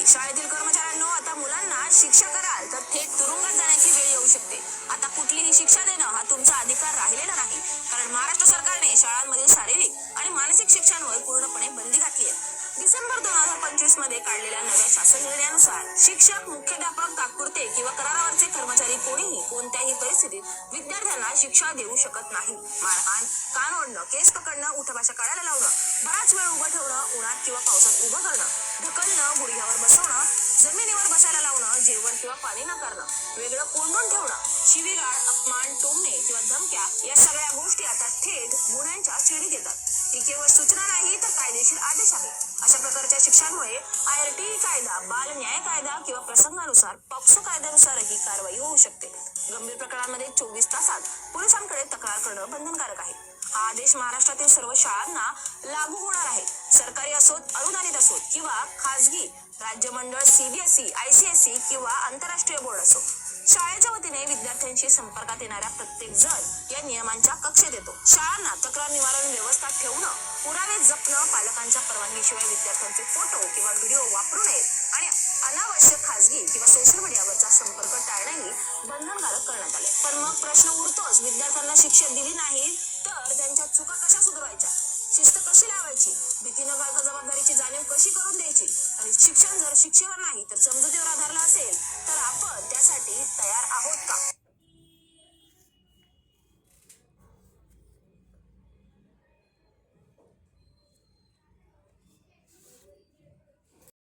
नाही. शाळेतील कर्मचाऱ्यांनो, आता मुलांना शिक्षा कराल तर थेट तुरुंगात जाण्याची वेळ येऊ शकते. आता कुठलीही शिक्षा देणं हा तुमचा अधिकार राहिलेला नाही, कारण महाराष्ट्र सरकारने शाळांमधील शारीरिक आणि मानसिक शिक्षणावर पूर्णपणे बंदी घातली आहे. डिसेंबर 2025 मध्ये काढलेल्या नव्या शासन निर्णयानुसार शिक्षक, मुख्याध्यापक, तात्पुरते किंवा करारावरचे कर्मचारी कोणीही कोणत्याही परिस्थितीत विद्यार्थ्यांना शिक्षा देऊ शकत नाही. मारहाण, कान ओढणं, केस पकडणं, उठभाषा काढायला लावणं, बराच वेळ उभं ठेवणं, उन्हात किंवा पावसात उभं करणं, ढकलणं, गुडघ्यावर बसवणं, जमिनीवर बसायला लावणं, जेवण किंवा पाणी नाकारणं, वेगळं कोंडून ठेवणं, शिवीगाळ, अपमान, टोमणे किंवा धमक्या या सगळ्या गोष्टी आता थेट गुन्ह्यांच्या श्रेणीत येतात. ही केवळ सूचना नाही तर कायदेशीर आदेश आहे. अशा प्रकारच्या शिक्षांमुळे IRTE कायदा, बाल न्याय कायदा किंवा प्रसंगानुसार पॉक्सो कायद्यानुसारही कारवाई होऊ शकते. गंभीर प्रकरणांमध्ये 24 तासात पोलिसांकडे तक्रार करणं बंधनकारक आहे. हा आदेश महाराष्ट्रातील सर्व शाळांना लागू होणार आहे. सरकारी असोत, अनुदानित असोत किंवा खासगी, राज्य मंडळ, CBSE, ICSE किंवा आंतरराष्ट्रीय बोर्ड असो, शाळेच्या वतीने विद्यार्थ्यांशी संपर्कात येणाऱ्या प्रत्येक जण या नियमांच्या कक्षेत येतो. शाळांना तक्रार निवारण व्यवस्था ठेवणं, पुरावे जपणं, पालकांच्या परवानगीशिवाय विद्यार्थ्यांचे फोटो किंवा व्हिडिओ वापरू नयेत आणि अनावश्यक खासगी किंवा सोशल मीडियावरचा संपर्क टाळणंही बंधनकारक करण्यात आले. पण मग प्रश्न उरतोच, विद्यार्थ्यांना शिक्षा दिली नाही तर त्यांच्या चुका कशा सुधारायच्या, शिस्त कशी लावायची, भीती न घालता जबाबदारीची जाणीव कशी करून द्यायची, आणि शिक्षण जर शिक्षेवर नाही तर समजुतीवर आधारलं असेल तर आपण त्यासाठी तयार आहोत का?